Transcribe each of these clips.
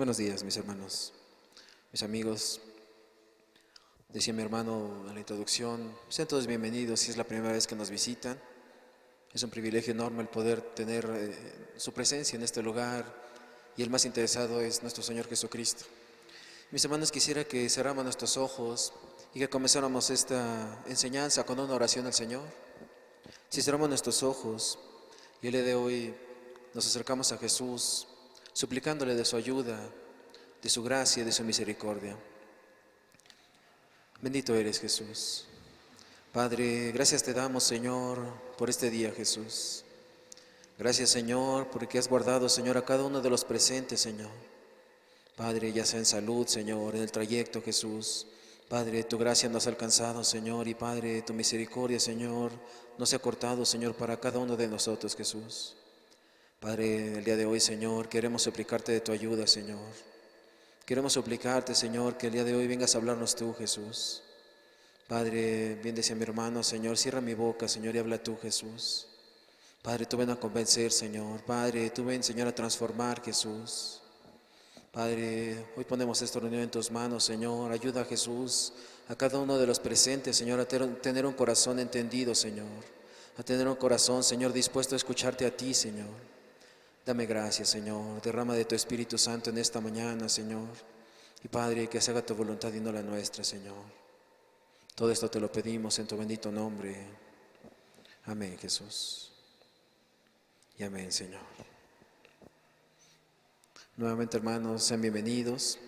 Buenos días, mis hermanos, mis amigos. Decía mi hermano en la introducción, sean todos bienvenidos si es la primera vez que nos visitan. Es un privilegio enorme el poder tener su presencia en este lugar, y el más interesado es nuestro Señor Jesucristo. Mis hermanos, quisiera que cerráramos nuestros ojos y que comenzáramos esta enseñanza con una oración al Señor. Si cerramos nuestros ojos y el día de hoy nos acercamos a Jesús, suplicándole de su ayuda, de su gracia, de su misericordia. Bendito eres, Jesús. Padre, gracias te damos, Señor, por este día, Jesús. Gracias, Señor, porque has guardado, Señor, a cada uno de los presentes, Señor. Padre, ya sea en salud, Señor, en el trayecto, Jesús. Padre, tu gracia nos ha alcanzado, Señor, y Padre, tu misericordia, Señor, no se ha cortado, Señor, para cada uno de nosotros, Jesús. Padre, el día de hoy, Señor, queremos suplicarte de tu ayuda, Señor. Queremos suplicarte, Señor, que el día de hoy vengas a hablarnos tú, Jesús. Padre, bien decía mi hermano, Señor, cierra mi boca, Señor, y habla tú, Jesús. Padre, tú ven a convencer, Señor. Padre, tú ven, Señor, a transformar, Jesús. Padre, hoy ponemos esta reunión en tus manos, Señor. Ayuda a Jesús, a cada uno de los presentes, Señor, a tener un corazón entendido, Señor. A tener un corazón, Señor, dispuesto a escucharte a ti, Señor. Dame gracias, Señor. Derrama de tu Espíritu Santo en esta mañana, Señor. Y Padre, que se haga tu voluntad y no la nuestra, Señor. Todo esto te lo pedimos en tu bendito nombre. Amén, Jesús. Y amén, Señor. Nuevamente, hermanos, sean bienvenidos.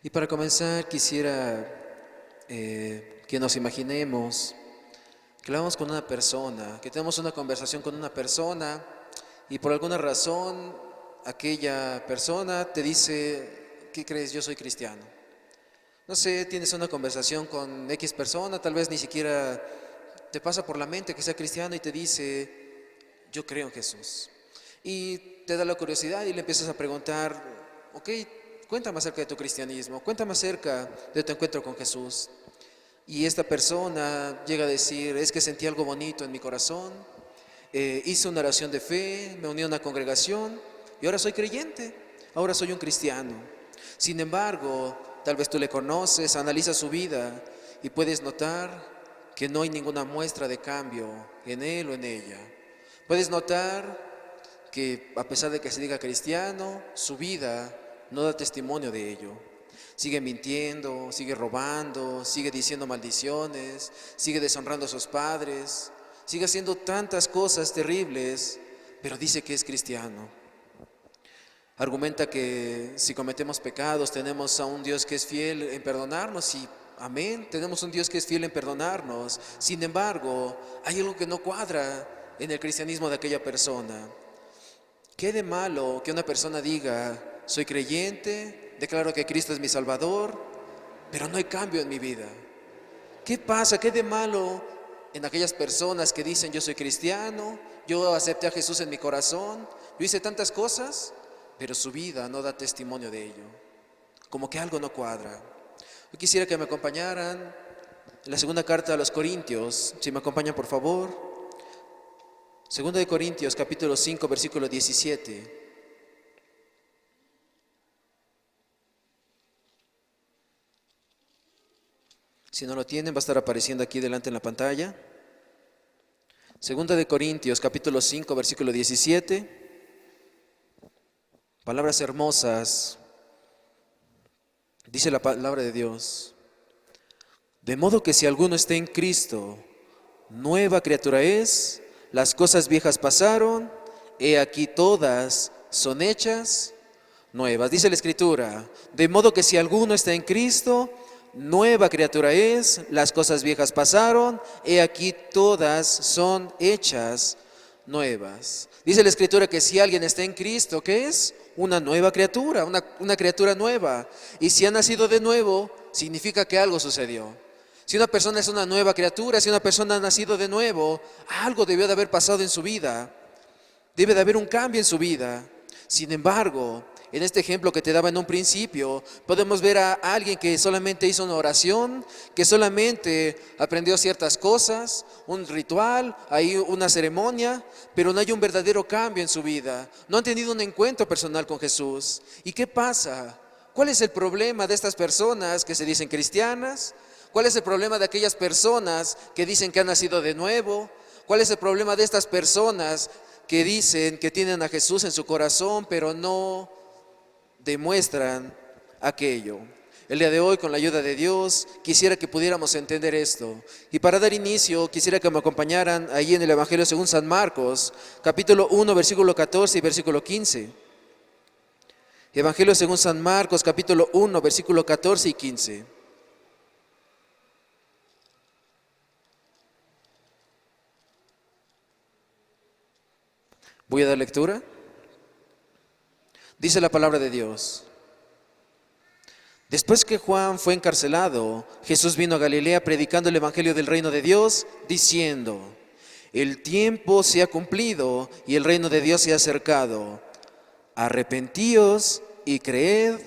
Y para comenzar, quisiera que nos imaginemos que hablamos con una persona, que tenemos una conversación con una persona, y por alguna razón aquella persona te dice: ¿qué crees? Yo soy cristiano. No sé, tienes una conversación con X persona, tal vez ni siquiera te pasa por la mente que sea cristiano, y te dice: yo creo en Jesús. Y te da la curiosidad y le empiezas a preguntar: ok, cuéntame acerca de tu cristianismo, cuéntame acerca de tu encuentro con Jesús. Y esta persona llega a decir: es que sentí algo bonito en mi corazón, hice una oración de fe, me uní a una congregación y ahora soy creyente, ahora soy un cristiano. Sin embargo, tal vez tú le conoces, analizas su vida y puedes notar que no hay ninguna muestra de cambio en él o en ella. Puedes notar que a pesar de que se diga cristiano, su vida no da testimonio de ello. Sigue mintiendo, sigue robando, sigue diciendo maldiciones, sigue deshonrando a sus padres, sigue haciendo tantas cosas terribles, pero dice que es cristiano. Argumenta que si cometemos pecados tenemos a un Dios que es fiel en perdonarnos, y amén, tenemos un Dios que es fiel en perdonarnos. Sin embargo, hay algo que no cuadra en el cristianismo de aquella persona. ¿Qué de malo que una persona diga: soy creyente, declaro que Cristo es mi Salvador, pero no hay cambio en mi vida? ¿Qué pasa? ¿Qué de malo en aquellas personas que dicen: yo soy cristiano, yo acepté a Jesús en mi corazón, yo hice tantas cosas, pero su vida no da testimonio de ello? Como que algo no cuadra. Yo quisiera que me acompañaran en la segunda carta a los Corintios. Si me acompañan, por favor. Segunda de Corintios, capítulo 5, versículo 17. Si no lo tienen, va a estar apareciendo aquí delante en la pantalla. Segunda de Corintios, capítulo 5, versículo 17. Palabras hermosas. Dice la palabra de Dios: de modo que si alguno está en Cristo, nueva criatura es, las cosas viejas pasaron, he aquí todas son hechas nuevas. Dice la Escritura: de modo que si alguno está en Cristo, nueva criatura es, las cosas viejas pasaron, he aquí todas son hechas nuevas. Dice la Escritura que si alguien está en Cristo, ¿qué es? Una nueva criatura, una criatura nueva. Y si ha nacido de nuevo, significa que algo sucedió. Si una persona es una nueva criatura, si una persona ha nacido de nuevo, algo debió de haber pasado en su vida. Debe de haber un cambio en su vida. Sin embargo, En este ejemplo que te daba en un principio, podemos ver a alguien que solamente hizo una oración, que solamente aprendió ciertas cosas, un ritual, hay una ceremonia, pero no hay un verdadero cambio en su vida. No han tenido un encuentro personal con Jesús. ¿Y qué pasa? ¿Cuál es el problema de estas personas que se dicen cristianas? ¿Cuál es el problema de aquellas personas que dicen que han nacido de nuevo? ¿Cuál es el problema de estas personas que dicen que tienen a Jesús en su corazón, pero no demuestran aquello? El día de hoy, con la ayuda de Dios, quisiera que pudiéramos entender esto. Y para dar inicio, quisiera que me acompañaran ahí en el Evangelio según San Marcos, capítulo 1, versículo 14 y versículo 15. Evangelio según San Marcos, capítulo 1, versículo 14 y 15. Voy a dar lectura. Dice la palabra de Dios. Después que Juan fue encarcelado, Jesús vino a Galilea predicando el evangelio del reino de Dios, diciendo: el tiempo se ha cumplido y el reino de Dios se ha acercado. Arrepentíos y creed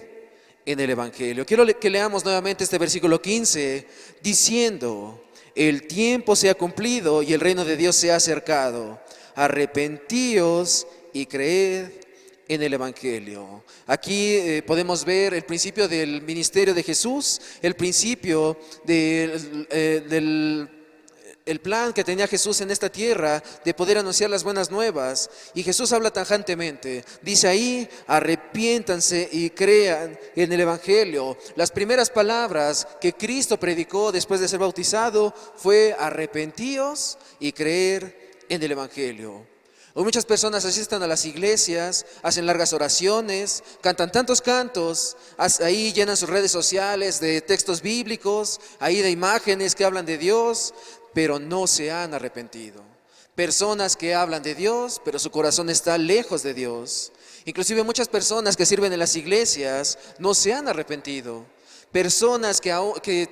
en el evangelio. Quiero que leamos nuevamente este versículo 15, diciendo: el tiempo se ha cumplido y el reino de Dios se ha acercado. Arrepentíos y creed en el evangelio. Aquí podemos ver el principio del ministerio de Jesús, el principio del el plan que tenía Jesús en esta tierra de poder anunciar las buenas nuevas. Y Jesús habla tajantemente, dice ahí: arrepiéntanse y crean en el evangelio. Las primeras palabras que Cristo predicó después de ser bautizado fue: arrepentíos y creer en el evangelio. Hoy muchas personas asisten a las iglesias, hacen largas oraciones, cantan tantos cantos, ahí llenan sus redes sociales de textos bíblicos, ahí de imágenes que hablan de Dios, pero no se han arrepentido. Personas que hablan de Dios, pero su corazón está lejos de Dios. Inclusive muchas personas que sirven en las iglesias no se han arrepentido. Personas que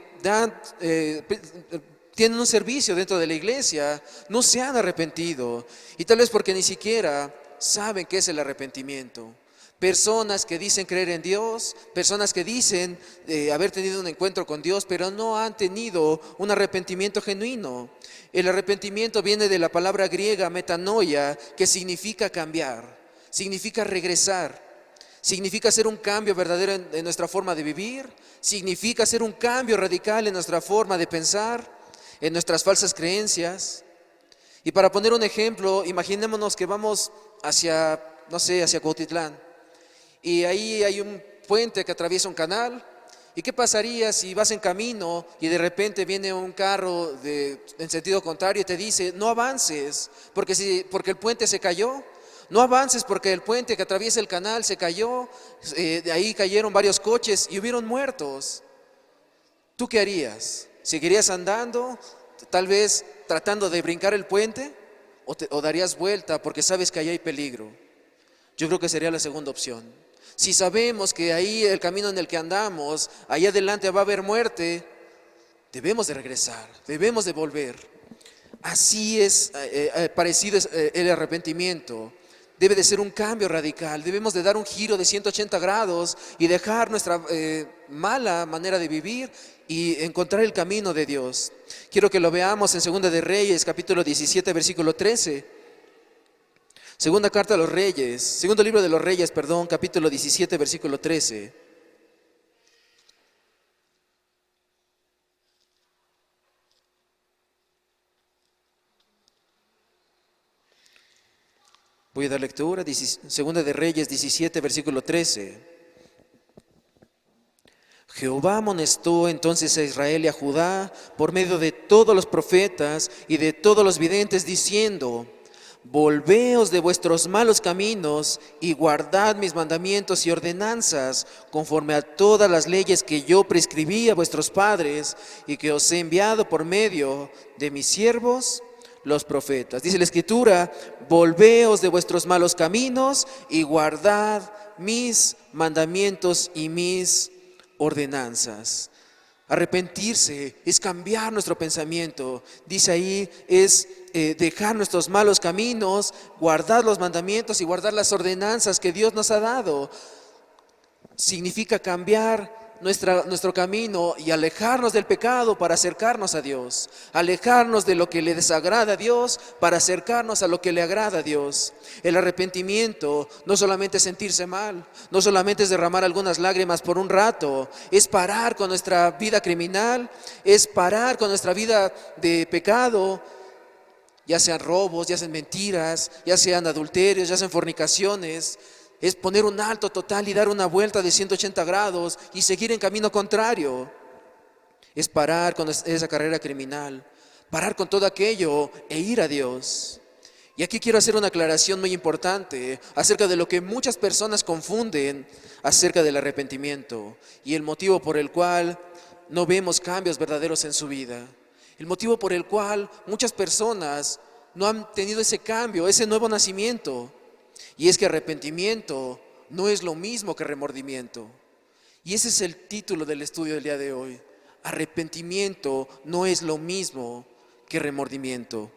tienen un servicio dentro de la iglesia, no se han arrepentido. Y tal vez porque ni siquiera saben qué es el arrepentimiento. Personas que dicen creer en Dios, personas que dicen haber tenido un encuentro con Dios, pero no han tenido un arrepentimiento genuino. El arrepentimiento viene de la palabra griega metanoia, que significa cambiar, significa regresar, significa hacer un cambio verdadero en nuestra forma de vivir, significa hacer un cambio radical en nuestra forma de pensar, en nuestras falsas creencias. Y para poner un ejemplo, imaginémonos que vamos hacia Cuautitlán, y ahí hay un puente que atraviesa un canal. ¿Y qué pasaría si vas en camino y de repente viene un carro en sentido contrario y te dice: no avances porque el puente se cayó? No avances porque el puente que atraviesa el canal se cayó, de ahí cayeron varios coches y hubieron muertos. ¿Tú qué harías? ¿Seguirías andando, tal vez tratando de brincar el puente? ¿O darías vuelta porque sabes que ahí hay peligro? Yo creo que sería la segunda opción. Si sabemos que ahí el camino en el que andamos, ahí adelante va a haber muerte, debemos de regresar, debemos de volver. Así es, parecido es el arrepentimiento. Debe de ser un cambio radical, debemos de dar un giro de 180 grados y dejar nuestra mala manera de vivir y encontrar el camino de Dios. Quiero que lo veamos en Segunda de Reyes, capítulo 17, versículo 13. Segunda carta a los Reyes, segundo libro de los Reyes, capítulo 17, versículo 13. Voy a dar lectura, Segunda de Reyes 17, versículo 13. Jehová amonestó entonces a Israel y a Judá por medio de todos los profetas y de todos los videntes, diciendo: volveos de vuestros malos caminos y guardad mis mandamientos y ordenanzas, conforme a todas las leyes que yo prescribí a vuestros padres y que os he enviado por medio de mis siervos los profetas. Dice la Escritura: volveos de vuestros malos caminos y guardad mis mandamientos y mis ordenanzas. Arrepentirse es cambiar nuestro pensamiento. Dice ahí, es dejar nuestros malos caminos, guardar los mandamientos y guardar las ordenanzas que Dios nos ha dado. significa cambiar nuestro camino y alejarnos del pecado para acercarnos a Dios, alejarnos de lo que le desagrada a Dios para acercarnos a lo que le agrada a Dios. El arrepentimiento no solamente es sentirse mal, no solamente es derramar algunas lágrimas por un rato, es parar con nuestra vida criminal, es parar con nuestra vida de pecado, ya sean robos, ya sean mentiras, ya sean adulterios, ya sean fornicaciones. Es poner un alto total y dar una vuelta de 180 grados y seguir en camino contrario. Es parar con esa carrera criminal, parar con todo aquello e ir a Dios. Y aquí quiero hacer una aclaración muy importante acerca de lo que muchas personas confunden acerca del arrepentimiento y el motivo por el cual no vemos cambios verdaderos en su vida. El motivo por el cual muchas personas no han tenido ese cambio, ese nuevo nacimiento. Y es que arrepentimiento no es lo mismo que remordimiento. Y ese es el título del estudio del día de hoy. Arrepentimiento no es lo mismo que remordimiento.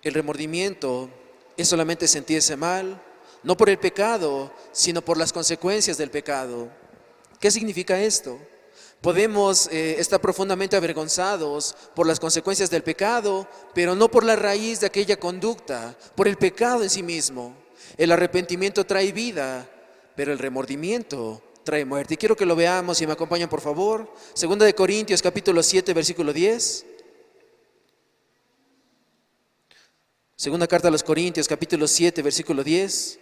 El remordimiento es solamente sentirse mal, no por el pecado, sino por las consecuencias del pecado. ¿Qué significa esto? Podemos estar profundamente avergonzados por las consecuencias del pecado, pero no por la raíz de aquella conducta, por el pecado en sí mismo. El arrepentimiento trae vida, pero el remordimiento trae muerte. Y quiero que lo veamos, si me acompañan por favor. Segunda de Corintios capítulo 7, versículo 10. Segunda carta a los Corintios capítulo 7, versículo 10.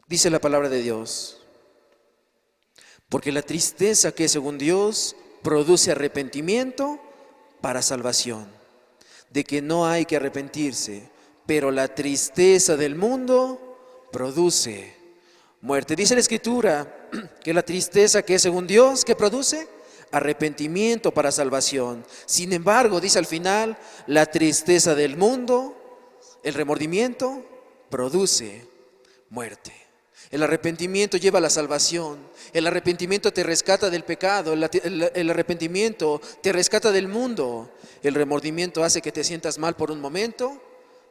Dice la palabra de Dios: porque la tristeza que según Dios produce arrepentimiento para salvación, de que no hay que arrepentirse, pero la tristeza del mundo produce muerte. Dice la Escritura que la tristeza que es según Dios, ¿qué produce? Arrepentimiento para salvación. Sin embargo, dice al final, la tristeza del mundo, el remordimiento, produce muerte. El arrepentimiento lleva a la salvación. El arrepentimiento te rescata del pecado. El arrepentimiento te rescata del mundo. El remordimiento hace que te sientas mal por un momento,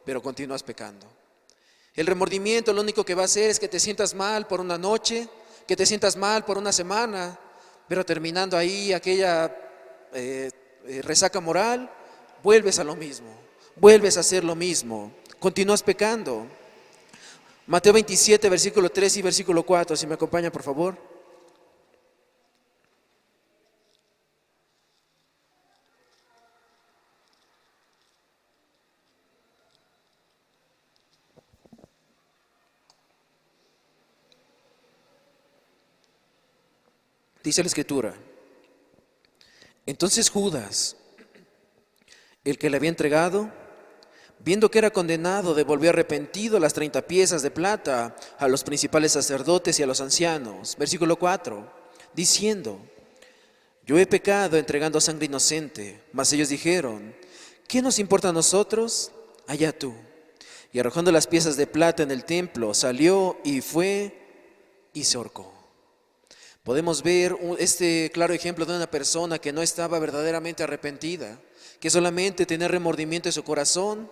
pero continúas pecando. El remordimiento lo único que va a hacer es que te sientas mal por una noche, que te sientas mal por una semana, pero terminando ahí aquella resaca moral, vuelves a lo mismo, vuelves a hacer lo mismo, continúas pecando. Mateo 27, versículo 3 y versículo 4, si me acompaña por favor. Dice la Escritura: entonces Judas, el que le había entregado, viendo que era condenado, devolvió arrepentido las 30 piezas de plata a los principales sacerdotes y a los ancianos. Versículo 4, diciendo: yo he pecado entregando sangre inocente. Mas ellos dijeron: ¿qué nos importa a nosotros? Allá tú. Y arrojando las piezas de plata en el templo, salió y fue y se ahorcó. Podemos ver este claro ejemplo de una persona que no estaba verdaderamente arrepentida, que solamente tenía remordimiento en su corazón,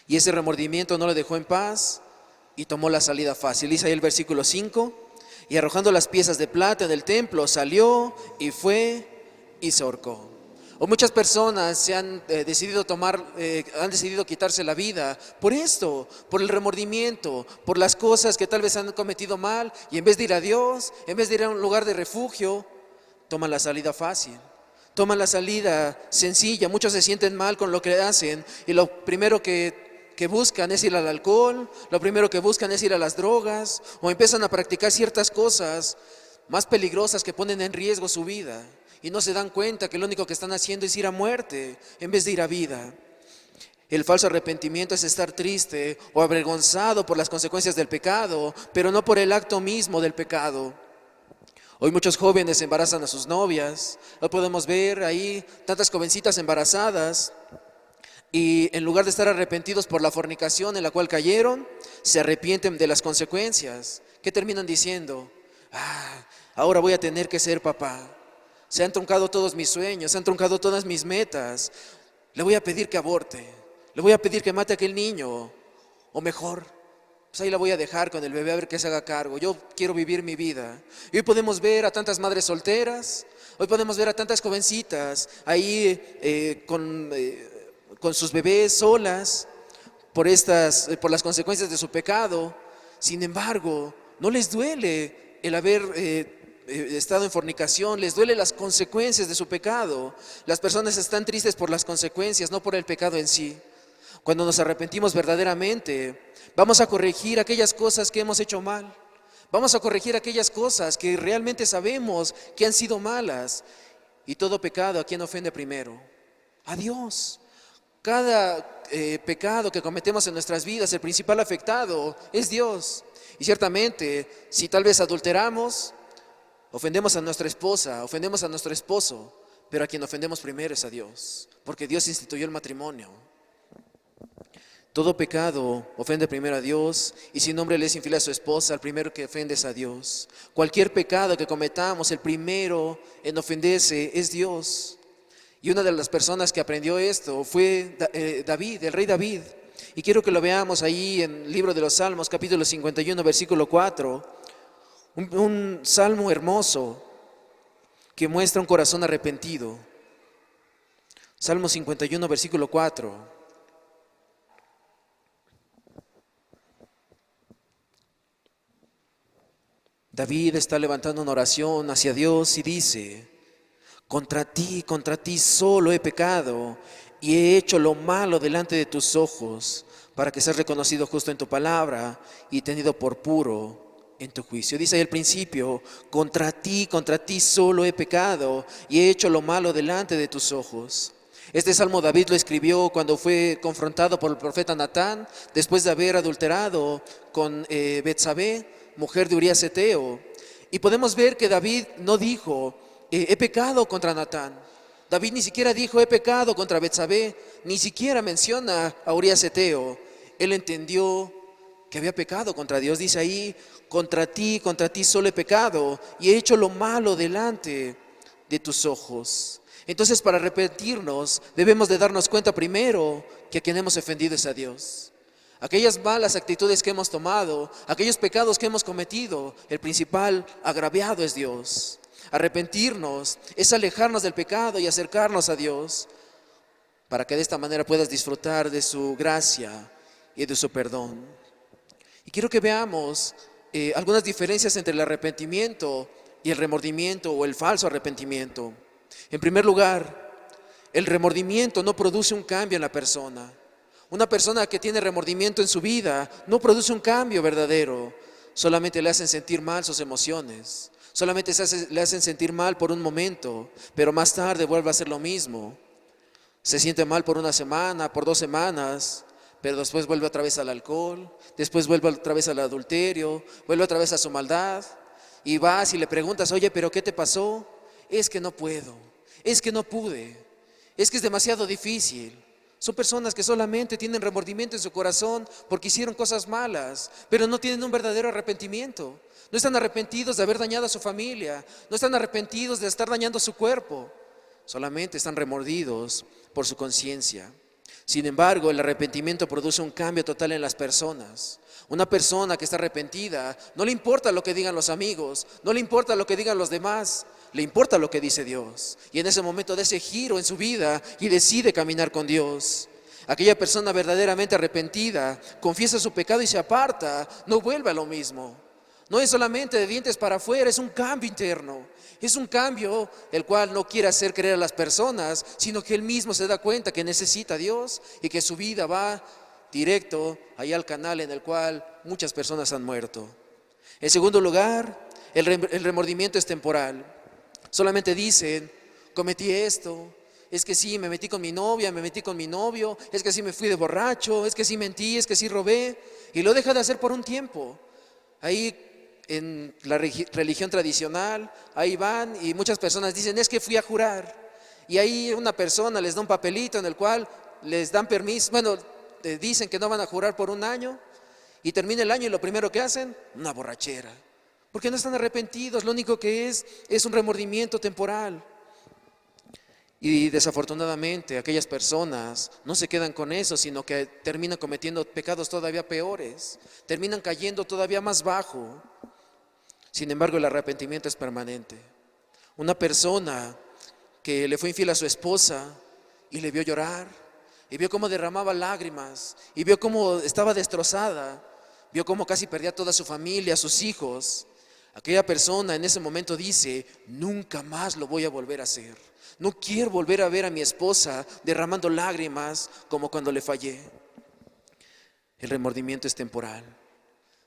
y ese remordimiento no le dejó en paz y tomó la salida fácil. Dice ahí el versículo 5, y arrojando las piezas de plata en el templo, salió y fue y se ahorcó. O muchas personas se han decidido quitarse la vida por esto, por el remordimiento, por las cosas que tal vez han cometido mal, y en vez de ir a Dios, en vez de ir a un lugar de refugio, toman la salida fácil, toman la salida sencilla. Muchos se sienten mal con lo que hacen y lo primero que buscan es ir al alcohol, lo primero que buscan es ir a las drogas, o empiezan a practicar ciertas cosas más peligrosas que ponen en riesgo su vida. Y no se dan cuenta que lo único que están haciendo es ir a muerte en vez de ir a vida. El falso arrepentimiento es estar triste o avergonzado por las consecuencias del pecado, pero no por el acto mismo del pecado. Hoy muchos jóvenes embarazan a sus novias. Lo podemos ver ahí, tantas jovencitas embarazadas. Y en lugar de estar arrepentidos por la fornicación en la cual cayeron, se arrepienten de las consecuencias. ¿Qué terminan diciendo? Ahora voy a tener que ser papá. Se han truncado todos mis sueños, se han truncado todas mis metas. le voy a pedir que aborte, le voy a pedir que mate a aquel niño, o mejor, pues ahí la voy a dejar con el bebé a ver que se haga cargo. Yo quiero vivir mi vida. Y hoy podemos ver a tantas madres solteras, hoy podemos ver a tantas jovencitas ahí con sus bebés solas por las consecuencias de su pecado. Sin embargo, no les duele el haber estado en fornicación, les duele las consecuencias de su pecado. Las personas están tristes por las consecuencias, no por el pecado en sí. Cuando nos arrepentimos verdaderamente, vamos a corregir aquellas cosas que hemos hecho mal. Vamos a corregir aquellas cosas que realmente sabemos que han sido malas. Y todo pecado, ¿a quién ofende primero? A Dios. Cada pecado que cometemos en nuestras vidas, el principal afectado es Dios. Y ciertamente, si tal vez adulteramos, ofendemos a nuestra esposa, ofendemos a nuestro esposo, pero a quien ofendemos primero es a Dios, porque Dios instituyó el matrimonio. Todo pecado ofende primero a Dios, y si un hombre le es infiel a su esposa, el primero que ofende es a Dios. Cualquier pecado que cometamos, el primero en ofenderse es Dios. Y una de las personas que aprendió esto fue David, el rey David. Y quiero que lo veamos ahí en el libro de los Salmos, capítulo 51, versículo 4. Un salmo hermoso que muestra un corazón arrepentido. Salmo 51, versículo 4. David está levantando una oración hacia Dios y dice: contra ti solo he pecado y he hecho lo malo delante de tus ojos, para que seas reconocido justo en tu palabra y tenido por puro en tu juicio. Dice ahí al principio: contra ti solo he pecado y he hecho lo malo delante de tus ojos. Este salmo David lo escribió cuando fue confrontado por el profeta Natán, después de haber adulterado con Betsabé, mujer de Urías Eteo. Y podemos ver que David no dijo: he pecado contra Natán. David ni siquiera dijo: he pecado contra Betsabé. Ni siquiera menciona a Urías Eteo. Él entendió que había pecado contra Dios. Dice ahí: contra ti solo he pecado y he hecho lo malo delante de tus ojos. Entonces, para arrepentirnos debemos de darnos cuenta primero que a quien hemos ofendido es a Dios. Aquellas malas actitudes que hemos tomado, aquellos pecados que hemos cometido, el principal agraviado es Dios. Arrepentirnos es alejarnos del pecado y acercarnos a Dios, para que de esta manera puedas disfrutar de su gracia y de su perdón. Y quiero que veamos algunas diferencias entre el arrepentimiento y el remordimiento o el falso arrepentimiento. En primer lugar, el remordimiento no produce un cambio en la persona. Una persona que tiene remordimiento en su vida no produce un cambio verdadero. Solamente le hacen sentir mal sus emociones. Solamente le hacen sentir mal por un momento, pero más tarde vuelve a hacer lo mismo. Se siente mal por una semana, por 2 semanas, pero después vuelve otra vez al alcohol, después vuelve otra vez al adulterio, vuelve otra vez a su maldad. Y vas y le preguntas: oye, ¿pero qué te pasó? Es que no puedo, es que no pude, es que es demasiado difícil. Son personas que solamente tienen remordimiento en su corazón porque hicieron cosas malas, pero no tienen un verdadero arrepentimiento. No están arrepentidos de haber dañado a su familia, no están arrepentidos de estar dañando su cuerpo, solamente están remordidos por su conciencia. Sin embargo, el arrepentimiento produce un cambio total en las personas. Una persona que está arrepentida, no le importa lo que digan los amigos, no le importa lo que digan los demás, le importa lo que dice Dios. Y en ese momento da ese giro en su vida y decide caminar con Dios. Aquella persona verdaderamente arrepentida confiesa su pecado y se aparta, no vuelve a lo mismo. No es solamente de dientes para afuera, es un cambio interno. Es un cambio el cual no quiere hacer creer a las personas, sino que él mismo se da cuenta que necesita a Dios y que su vida va directo allá al canal en el cual muchas personas han muerto. En segundo lugar, el remordimiento es temporal. Solamente dicen: cometí esto, es que sí, me metí con mi novia, me metí con mi novio, es que sí me fui de borracho, es que sí mentí, es que sí robé, y lo deja de hacer por un tiempo. Ahí en la religión tradicional, ahí van y muchas personas dicen: es que fui a jurar. Y ahí una persona les da un papelito en el cual les dan permiso, dicen que no van a jurar por un año, y termina el año y lo primero que hacen, una borrachera. Porque no están arrepentidos, lo único que es un remordimiento temporal. Y desafortunadamente aquellas personas no se quedan con eso, sino que terminan cometiendo pecados todavía peores, terminan cayendo todavía más bajo. Sin embargo, el arrepentimiento es permanente. Una persona que le fue infiel a su esposa y le vio llorar, y vio cómo derramaba lágrimas, y vio cómo estaba destrozada, vio cómo casi perdía toda su familia, sus hijos. Aquella persona en ese momento dice: nunca más lo voy a volver a hacer. No quiero volver a ver a mi esposa derramando lágrimas como cuando le fallé. El remordimiento es temporal.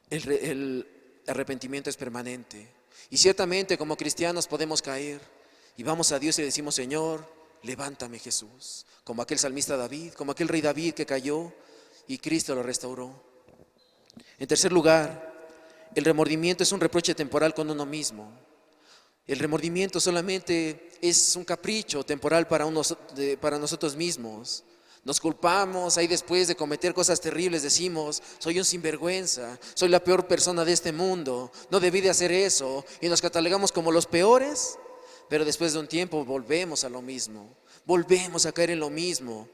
El arrepentimiento es permanente. Y ciertamente como cristianos podemos caer y vamos a Dios y le decimos: Señor, levántame, Jesús. Como aquel salmista David, como aquel rey David que cayó y Cristo lo restauró. En tercer lugar, el remordimiento es un reproche temporal con uno mismo. El remordimiento solamente es un capricho temporal para nosotros mismos. Nos culpamos, ahí después de cometer cosas terribles decimos: soy un sinvergüenza, soy la peor persona de este mundo, no debí de hacer eso, y nos catalogamos como los peores, pero después de un tiempo volvemos a lo mismo, volvemos a caer en lo mismo.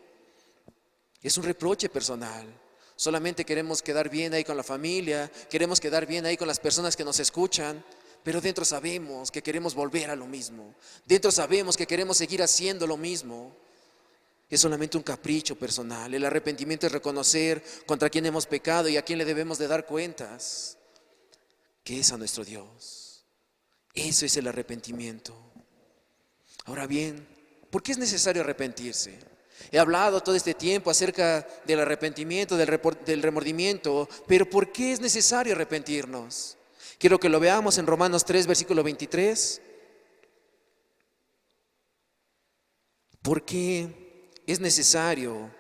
Es un reproche personal. Solamente queremos quedar bien ahí con la familia, queremos quedar bien ahí con las personas que nos escuchan, pero dentro sabemos que queremos volver a lo mismo. Dentro sabemos que queremos seguir haciendo lo mismo. Es solamente un capricho personal. El arrepentimiento es reconocer contra quién hemos pecado y a quién le debemos de dar cuentas, que es a nuestro Dios. Eso es el arrepentimiento. Ahora bien, ¿por qué es necesario arrepentirse? He hablado todo este tiempo acerca del arrepentimiento, del remordimiento, pero ¿por qué es necesario arrepentirnos? Quiero que lo veamos en Romanos 3, versículo 23. ¿Por qué es necesario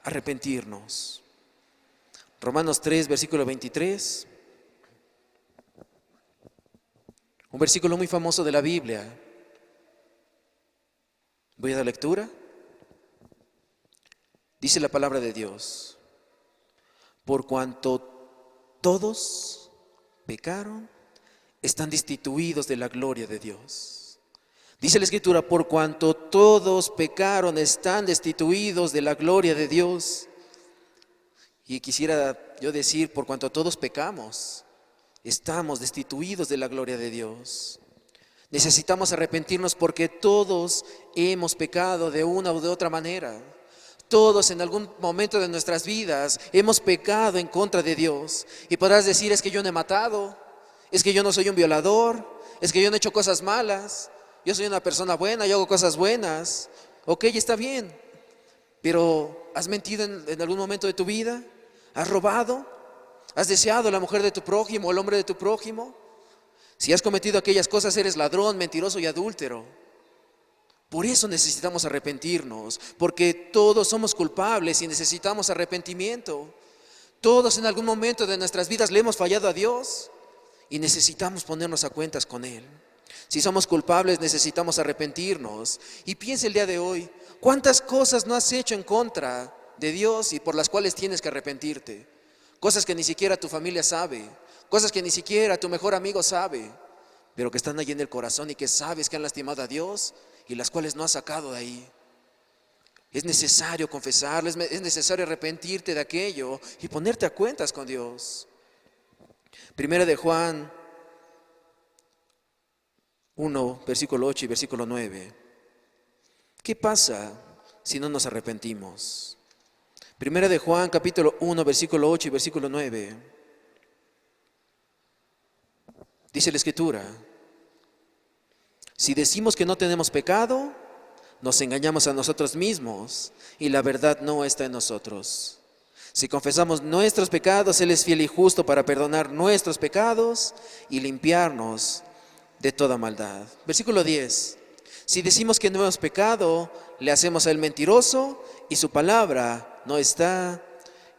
arrepentirnos? Romanos 3, versículo 23. Un versículo muy famoso de la Biblia. Voy a dar lectura. Dice la palabra de Dios: por cuanto todos pecaron, están destituidos de la gloria de Dios. Dice la Escritura: por cuanto todos pecaron, están destituidos de la gloria de Dios. Y quisiera yo decir: por cuanto todos pecamos, estamos destituidos de la gloria de Dios. Necesitamos arrepentirnos porque todos hemos pecado de una u de otra manera. Todos en algún momento de nuestras vidas hemos pecado en contra de Dios. Y podrás decir: es que yo no he matado, es que yo no soy un violador, es que yo no he hecho cosas malas, yo soy una persona buena, yo hago cosas buenas. Ok, está bien, pero ¿has mentido en algún momento de tu vida? ¿Has robado? ¿Has deseado la mujer de tu prójimo o el hombre de tu prójimo? Si has cometido aquellas cosas, eres ladrón, mentiroso y adúltero. Por eso necesitamos arrepentirnos, porque todos somos culpables y necesitamos arrepentimiento. Todos en algún momento de nuestras vidas le hemos fallado a Dios y necesitamos ponernos a cuentas con Él. Si somos culpables, necesitamos arrepentirnos. Y piensa el día de hoy: ¿cuántas cosas no has hecho en contra de Dios y por las cuales tienes que arrepentirte? Cosas que ni siquiera tu familia sabe, cosas que ni siquiera tu mejor amigo sabe, pero que están ahí en el corazón y que sabes que han lastimado a Dios y las cuales no has sacado de ahí. Es necesario confesarles, es necesario arrepentirte de aquello y ponerte a cuentas con Dios. Primera de Juan 1, versículo 8 y versículo 9. ¿Qué pasa si no nos arrepentimos? Primera de Juan, capítulo 1, versículo 8 y versículo 9. Dice la Escritura: si decimos que no tenemos pecado, nos engañamos a nosotros mismos y la verdad no está en nosotros. Si confesamos nuestros pecados, Él es fiel y justo para perdonar nuestros pecados y limpiarnos de toda maldad. Versículo 10. Si decimos que no hemos pecado, le hacemos a Él mentiroso y su palabra no está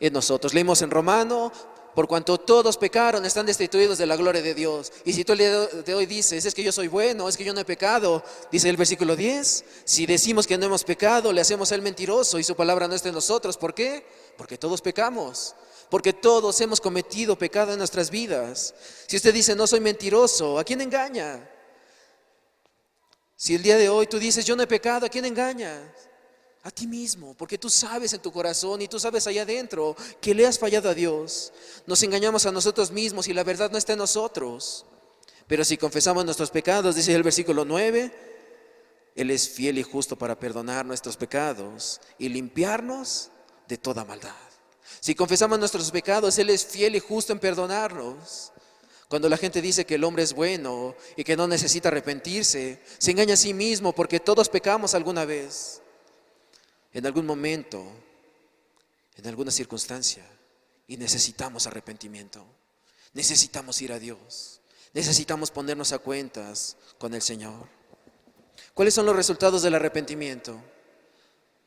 en nosotros. Leímos en Romano: por cuanto todos pecaron, están destituidos de la gloria de Dios. Y si tú el día de hoy dices: es que yo soy bueno, es que yo no he pecado, dice el versículo 10, si decimos que no hemos pecado, le hacemos a Él mentiroso y su palabra no está en nosotros. ¿Por qué? Porque todos pecamos, porque todos hemos cometido pecado en nuestras vidas. Si usted dice: no soy mentiroso, ¿a quién engaña? Si el día de hoy tú dices, yo no he pecado, ¿a quién engañas? A ti mismo, porque tú sabes en tu corazón y tú sabes allá adentro que le has fallado a Dios. Nos engañamos a nosotros mismos y la verdad no está en nosotros. Pero si confesamos nuestros pecados, dice el versículo 9, Él es fiel y justo para perdonar nuestros pecados y limpiarnos de toda maldad. Si confesamos nuestros pecados, Él es fiel y justo en perdonarnos. Cuando la gente dice que el hombre es bueno y que no necesita arrepentirse, se engaña a sí mismo porque todos pecamos alguna vez, en algún momento, en alguna circunstancia, y necesitamos arrepentimiento. Necesitamos ir a Dios. Necesitamos ponernos a cuentas con el Señor. ¿Cuáles son los resultados del arrepentimiento?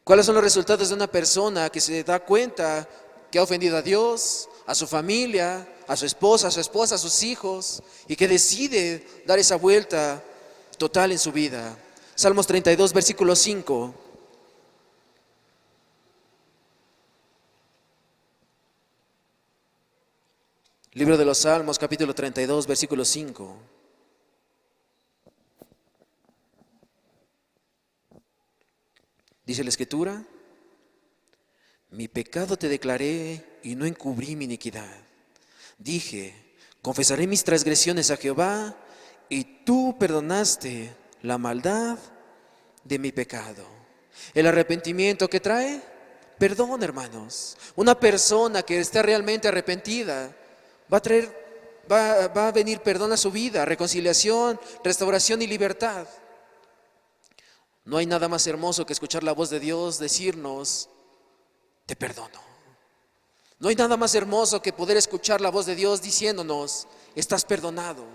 ¿Cuáles son los resultados de una persona que se da cuenta que ha ofendido a Dios, a su familia, a su esposa, a sus hijos, y que decide dar esa vuelta total en su vida? Salmos 32, versículo 5. Libro de los Salmos, capítulo 32, versículo 5. Dice la Escritura: mi pecado te declaré y no encubrí mi iniquidad. Dije, confesaré mis transgresiones a Jehová, y tú perdonaste la maldad de mi pecado. El arrepentimiento que trae perdón, hermanos. Una persona que está realmente arrepentida va a venir perdón a su vida, reconciliación, restauración y libertad. No hay nada más hermoso que escuchar la voz de Dios decirnos, te perdono. No hay nada más hermoso que poder escuchar la voz de Dios diciéndonos, estás perdonado.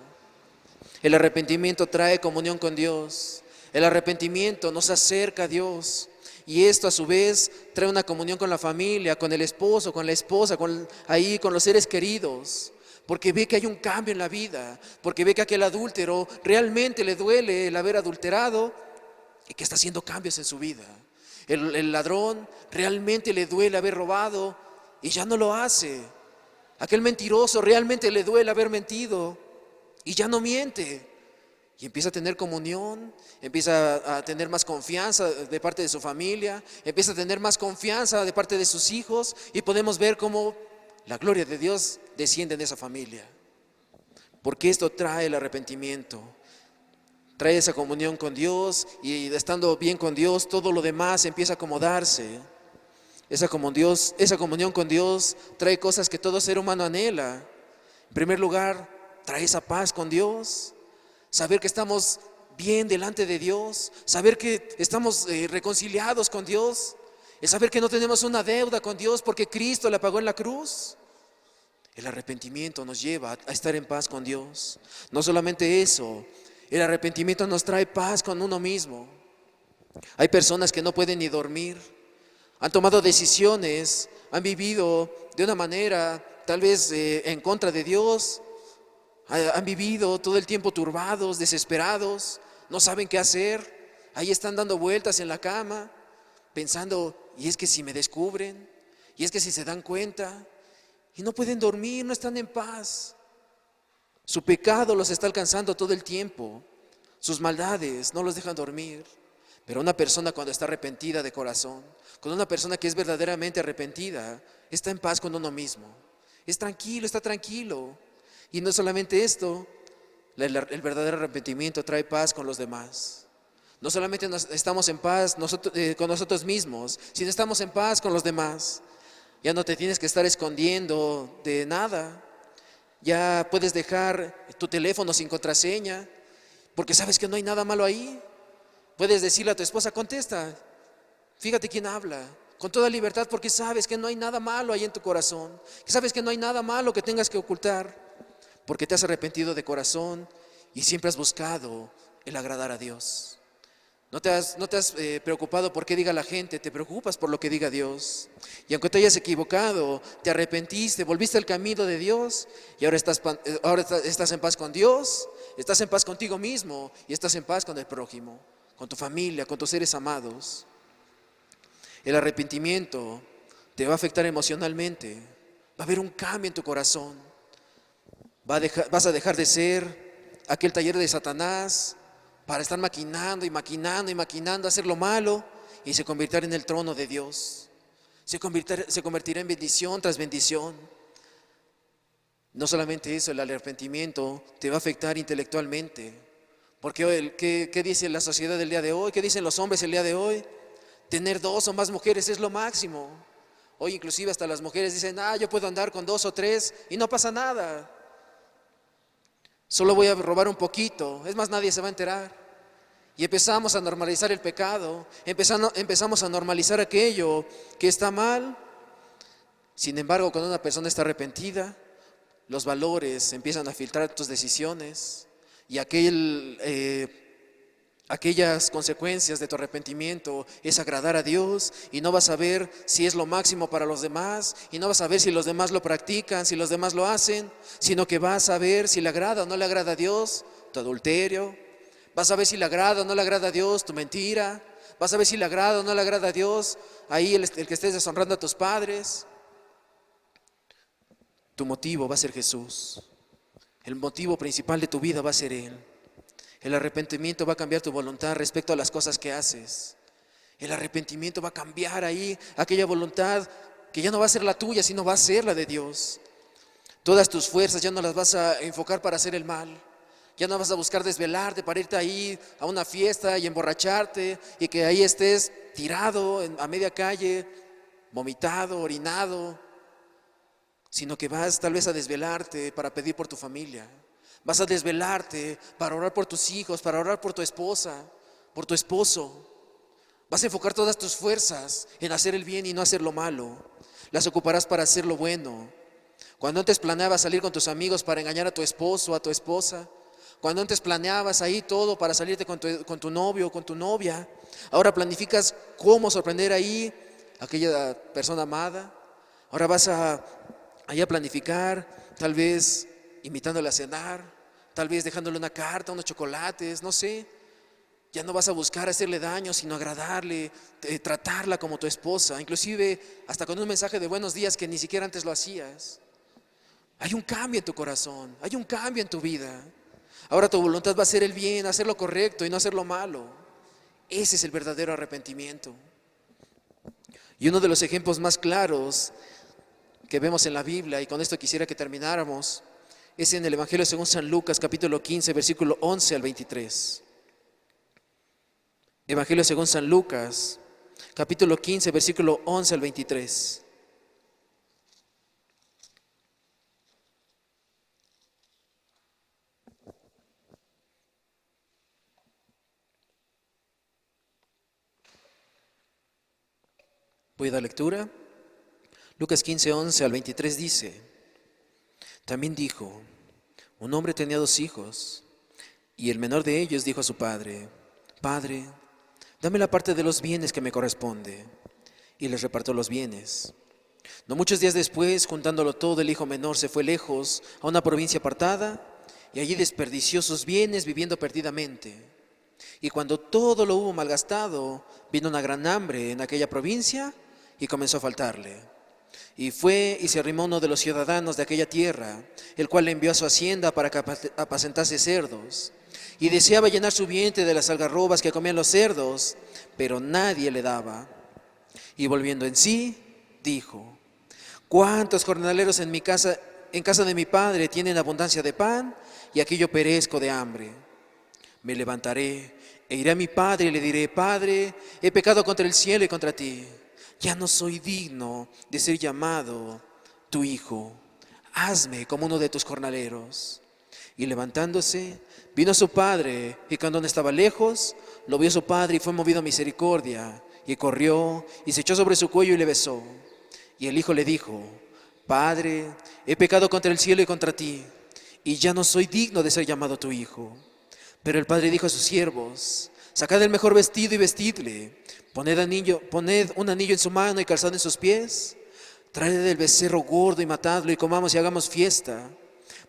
El arrepentimiento trae comunión con Dios. El arrepentimiento nos acerca a Dios. Y esto a su vez trae una comunión con la familia, con el esposo, con la esposa, con los seres queridos. Porque ve que hay un cambio en la vida. Porque ve que a aquel adúltero realmente le duele el haber adulterado y que está haciendo cambios en su vida. El ladrón realmente le duele haber robado y ya no lo hace. Aquel mentiroso realmente le duele haber mentido y ya no miente. Y empieza a tener comunión, empieza a tener más confianza de parte de su familia, empieza a tener más confianza de parte de sus hijos, y podemos ver cómo la gloria de Dios desciende en esa familia. Porque esto trae el arrepentimiento. Trae esa comunión con Dios, y estando bien con Dios, todo lo demás empieza a acomodarse. Esa comunión con Dios trae cosas que todo ser humano anhela. En primer lugar, trae esa paz con Dios, saber que estamos bien delante de Dios, saber que estamos reconciliados con Dios, es saber que no tenemos una deuda con Dios porque Cristo la pagó en la cruz. El arrepentimiento nos lleva a estar en paz con Dios. No solamente eso, el arrepentimiento nos trae paz con uno mismo. Hay personas que no pueden ni dormir, han tomado decisiones, han vivido de una manera tal vez en contra de Dios, han vivido todo el tiempo turbados, desesperados, no saben qué hacer, ahí están dando vueltas en la cama, pensando, y es que si me descubren, y es que si se dan cuenta, y no pueden dormir, no están en paz. Su pecado los está alcanzando todo el tiempo, sus maldades no los dejan dormir. Pero una persona cuando está arrepentida de corazón, cuando una persona que es verdaderamente arrepentida, está en paz con uno mismo, es tranquilo, está tranquilo. Y no solamente esto, el verdadero arrepentimiento trae paz con los demás. No solamente estamos en paz con nosotros mismos, sino estamos en paz con los demás. Ya no te tienes que estar escondiendo de nada. Ya puedes dejar tu teléfono sin contraseña, porque sabes que no hay nada malo ahí. Puedes decirle a tu esposa, contesta, fíjate quién habla, con toda libertad, porque sabes que no hay nada malo ahí en tu corazón, que sabes que no hay nada malo que tengas que ocultar, porque te has arrepentido de corazón y siempre has buscado el agradar a Dios. No te has preocupado por qué diga la gente, te preocupas por lo que diga Dios. Y aunque te hayas equivocado, te arrepentiste, volviste al camino de Dios, y ahora estás en paz con Dios, estás en paz contigo mismo y estás en paz con el prójimo, con tu familia, con tus seres amados. El arrepentimiento te va a afectar emocionalmente, va a haber un cambio en tu corazón, vas a dejar de ser aquel taller de Satanás para estar maquinando y maquinando y maquinando, hacer lo malo y se convertirá en el trono de Dios. Se convertirá en bendición tras bendición. No solamente eso, el arrepentimiento te va a afectar intelectualmente. Porque ¿qué dice la sociedad del día de hoy? ¿Qué dicen los hombres el día de hoy? Tener 2 o más mujeres es lo máximo. Hoy inclusive hasta las mujeres dicen, yo puedo andar con 2 o 3 y no pasa nada. Solo voy a robar un poquito, es más, nadie se va a enterar. Y empezamos a normalizar el pecado, empezamos a normalizar aquello que está mal. Sin embargo, cuando una persona está arrepentida, los valores empiezan a filtrar tus decisiones y aquellas consecuencias de tu arrepentimiento es agradar a Dios, y no vas a ver si es lo máximo para los demás, y no vas a ver si los demás lo practican, si los demás lo hacen, sino que vas a ver si le agrada o no le agrada a Dios tu adulterio, vas a ver si le agrada o no le agrada a Dios tu mentira, vas a ver si le agrada o no le agrada a Dios ahí el que estés deshonrando a tus padres. Tu motivo va a ser Jesús. El motivo principal de tu vida va a ser Él. El arrepentimiento va a cambiar tu voluntad respecto a las cosas que haces. El arrepentimiento va a cambiar ahí aquella voluntad que ya no va a ser la tuya, sino va a ser la de Dios. Todas tus fuerzas ya no las vas a enfocar para hacer el mal. Ya no vas a buscar desvelarte para irte ahí a una fiesta y emborracharte y que ahí estés tirado a media calle, vomitado, orinado, sino que vas tal vez a desvelarte para pedir por tu familia. Vas a desvelarte para orar por tus hijos, para orar por tu esposa, por tu esposo. Vas a enfocar todas tus fuerzas en hacer el bien y no hacer lo malo. Las ocuparás para hacer lo bueno. Cuando antes planeabas salir con tus amigos para engañar a tu esposo o a tu esposa, cuando antes planeabas ahí todo para salirte con tu novio o con tu novia, ahora planificas cómo sorprender ahí a aquella persona amada. Ahora vas a planificar, tal vez invitándola a cenar, tal vez dejándole una carta, unos chocolates, no sé. Ya no vas a buscar hacerle daño, sino agradarle, tratarla como tu esposa, inclusive hasta con un mensaje de buenos días que ni siquiera antes lo hacías. Hay un cambio en tu corazón, hay un cambio en tu vida. Ahora tu voluntad va a ser el bien, hacer lo correcto y no hacer lo malo. Ese es el verdadero arrepentimiento. Y uno de los ejemplos más claros que vemos en la Biblia, y con esto quisiera que termináramos, es en el Evangelio según San Lucas, capítulo 15, versículo 11 al 23. Evangelio según San Lucas, capítulo 15, versículo 11 al 23. Voy a dar lectura. Lucas 15, 11 al 23 dice: También dijo, un hombre tenía 2 hijos, y el menor de ellos dijo a su padre: Padre, dame la parte de los bienes que me corresponde. Y les repartió los bienes. No muchos días después, juntándolo todo, el hijo menor se fue lejos a una provincia apartada, y allí desperdició sus bienes viviendo perdidamente. Y cuando todo lo hubo malgastado, vino una gran hambre en aquella provincia y comenzó a faltarle. Y fue y se arrimó uno de los ciudadanos de aquella tierra, el cual le envió a su hacienda para que apacentase cerdos. Y deseaba llenar su vientre de las algarrobas que comían los cerdos, pero nadie le daba. Y volviendo en sí, dijo: ¿Cuántos jornaleros en casa de mi padre tienen abundancia de pan, y aquí yo perezco de hambre? Me levantaré e iré a mi padre y le diré: Padre, he pecado contra el cielo y contra ti. Ya no soy digno de ser llamado tu hijo. Hazme como uno de tus jornaleros. Y levantándose, vino a su padre, y cuando aún estaba lejos, lo vio su padre y fue movido a misericordia, y corrió y se echó sobre su cuello y le besó. Y el hijo le dijo: Padre, he pecado contra el cielo y contra ti, y ya no soy digno de ser llamado tu hijo. Pero el padre dijo a sus siervos: Sacad el mejor vestido y vestidle, poned un anillo en su mano y calzado en sus pies, traed el becerro gordo y matadlo, y comamos y hagamos fiesta.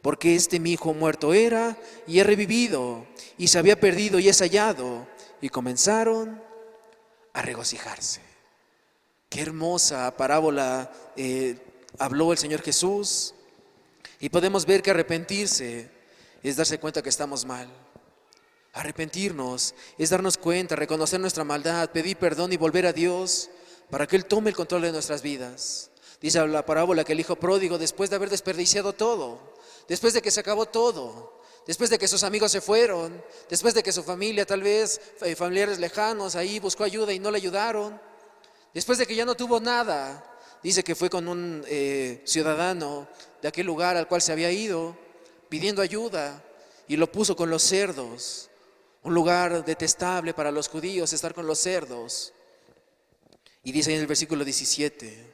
Porque mi hijo muerto era y ha revivido, y se había perdido y es hallado. Y comenzaron a regocijarse. Qué hermosa parábola habló el Señor Jesús. Y podemos ver que arrepentirse es darse cuenta que estamos mal. Arrepentirnos es darnos cuenta, reconocer nuestra maldad, pedir perdón y volver a Dios para que Él tome el control de nuestras vidas. Dice la parábola que el hijo pródigo, después de haber desperdiciado todo, después de que se acabó todo, después de que sus amigos se fueron, después de que su familia, tal vez familiares lejanos, ahí buscó ayuda y no le ayudaron, después de que ya no tuvo nada, dice que fue con un ciudadano de aquel lugar al cual se había ido, pidiendo ayuda, y lo puso con los cerdos. Un lugar detestable para los judíos, estar con los cerdos. Y dice en el versículo 17,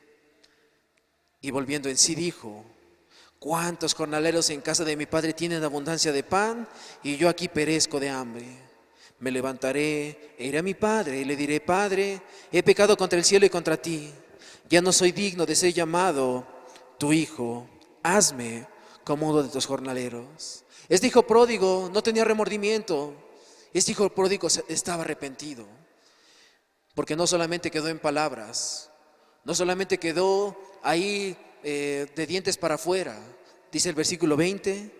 y volviendo en sí dijo: ¿cuántos jornaleros en casa de mi padre tienen abundancia de pan, y yo aquí perezco de hambre? Me levantaré e iré a mi padre y le diré: Padre, he pecado contra el cielo y contra ti. Ya no soy digno de ser llamado tu hijo. Hazme como uno de tus jornaleros. Este hijo pródigo no tenía remordimiento. Este hijo pródigo estaba arrepentido, porque no solamente quedó en palabras, no solamente quedó ahí de dientes para afuera. Dice el versículo 20,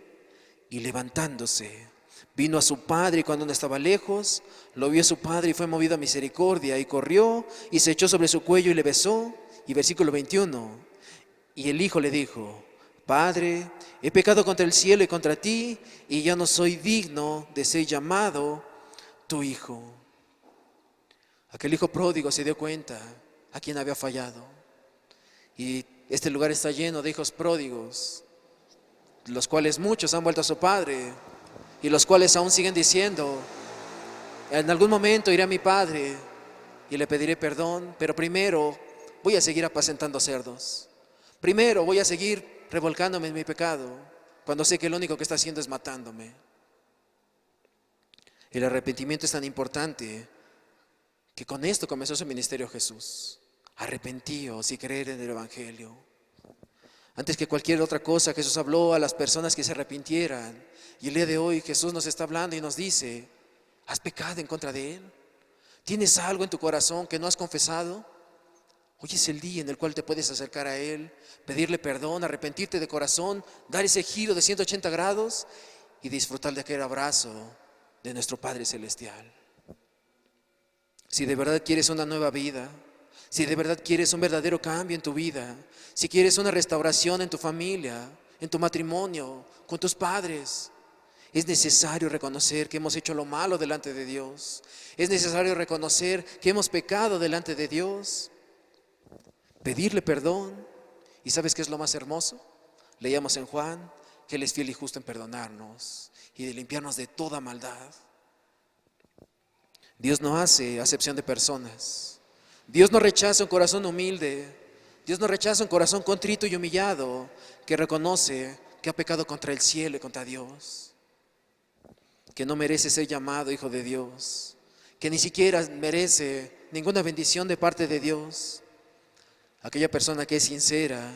y levantándose, vino a su padre, y cuando aún estaba lejos, lo vio a su padre y fue movido a misericordia, y corrió y se echó sobre su cuello y le besó. Y versículo 21, y el hijo le dijo: Padre, he pecado contra el cielo y contra ti, y ya no soy digno de ser llamado tu hijo. Aquel hijo pródigo se dio cuenta a quién había fallado. Y este lugar está lleno de hijos pródigos, los cuales muchos han vuelto a su padre, y los cuales aún siguen diciendo: en algún momento iré a mi padre y le pediré perdón, pero primero voy a seguir apacentando cerdos. Primero voy a seguir revolcándome en mi pecado, cuando sé que lo único que está haciendo es matándome. El arrepentimiento es tan importante que con esto comenzó su ministerio Jesús. Arrepentíos y creer en el Evangelio. Antes que cualquier otra cosa, Jesús habló a las personas que se arrepintieran. Y el día de hoy Jesús nos está hablando y nos dice: ¿has pecado en contra de Él? ¿Tienes algo en tu corazón que no has confesado? Hoy es el día en el cual te puedes acercar a Él, pedirle perdón, arrepentirte de corazón, dar ese giro de 180 grados y disfrutar de aquel abrazo de nuestro Padre Celestial. Si de verdad quieres una nueva vida, si de verdad quieres un verdadero cambio en tu vida, si quieres una restauración en tu familia, en tu matrimonio, con tus padres, es necesario reconocer que hemos hecho lo malo delante de Dios. Es necesario reconocer que hemos pecado delante de Dios, pedirle perdón. ¿Y sabes qué es lo más hermoso? Leíamos en Juan que Él es fiel y justo en perdonarnos y de limpiarnos de toda maldad. Dios no hace acepción de personas. Dios no rechaza un corazón humilde. Dios no rechaza un corazón contrito y humillado que reconoce que ha pecado contra el cielo y contra Dios, que no merece ser llamado hijo de Dios, que ni siquiera merece ninguna bendición de parte de Dios. Aquella persona que es sincera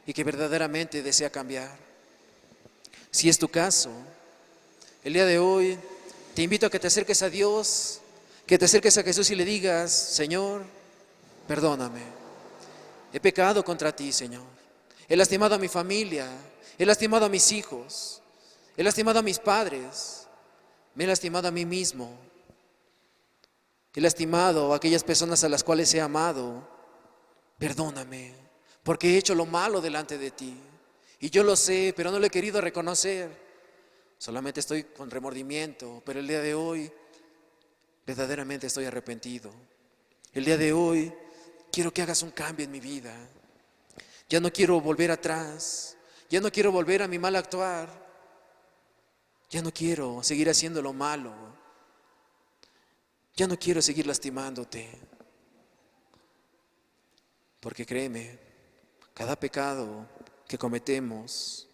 y que verdaderamente desea cambiar. Si es tu caso, el día de hoy te invito a que te acerques a Dios, que te acerques a Jesús y le digas: Señor, perdóname. He pecado contra ti, Señor. He lastimado a mi familia, he lastimado a mis hijos, he lastimado a mis padres, me he lastimado a mí mismo, he lastimado a aquellas personas a las cuales he amado. Perdóname, porque he hecho lo malo delante de ti. Y yo lo sé, pero no lo he querido reconocer. Solamente estoy con remordimiento, pero el día de hoy verdaderamente estoy arrepentido. El día de hoy quiero que hagas un cambio en mi vida. Ya no quiero volver atrás, ya no quiero volver a mi mal actuar, ya no quiero seguir haciendo lo malo, ya no quiero seguir lastimándote. Porque créeme, cada pecado que cometemos,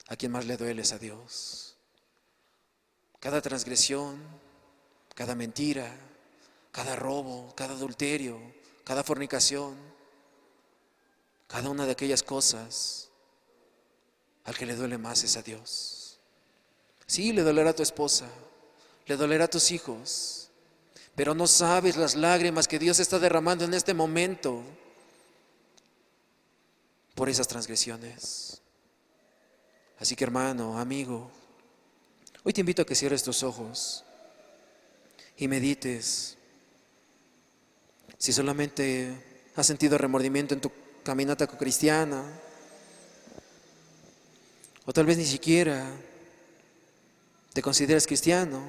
a quien más le duele es a Dios. Cada transgresión, cada mentira, cada robo, cada adulterio, cada fornicación, cada una de aquellas cosas, al que le duele más es a Dios. Sí, le dolerá a tu esposa, le dolerá a tus hijos, pero no sabes las lágrimas que Dios está derramando en este momento por esas transgresiones. Así que, hermano, amigo, hoy te invito a que cierres tus ojos y medites si solamente has sentido remordimiento en tu caminata cristiana, o tal vez ni siquiera te consideras cristiano,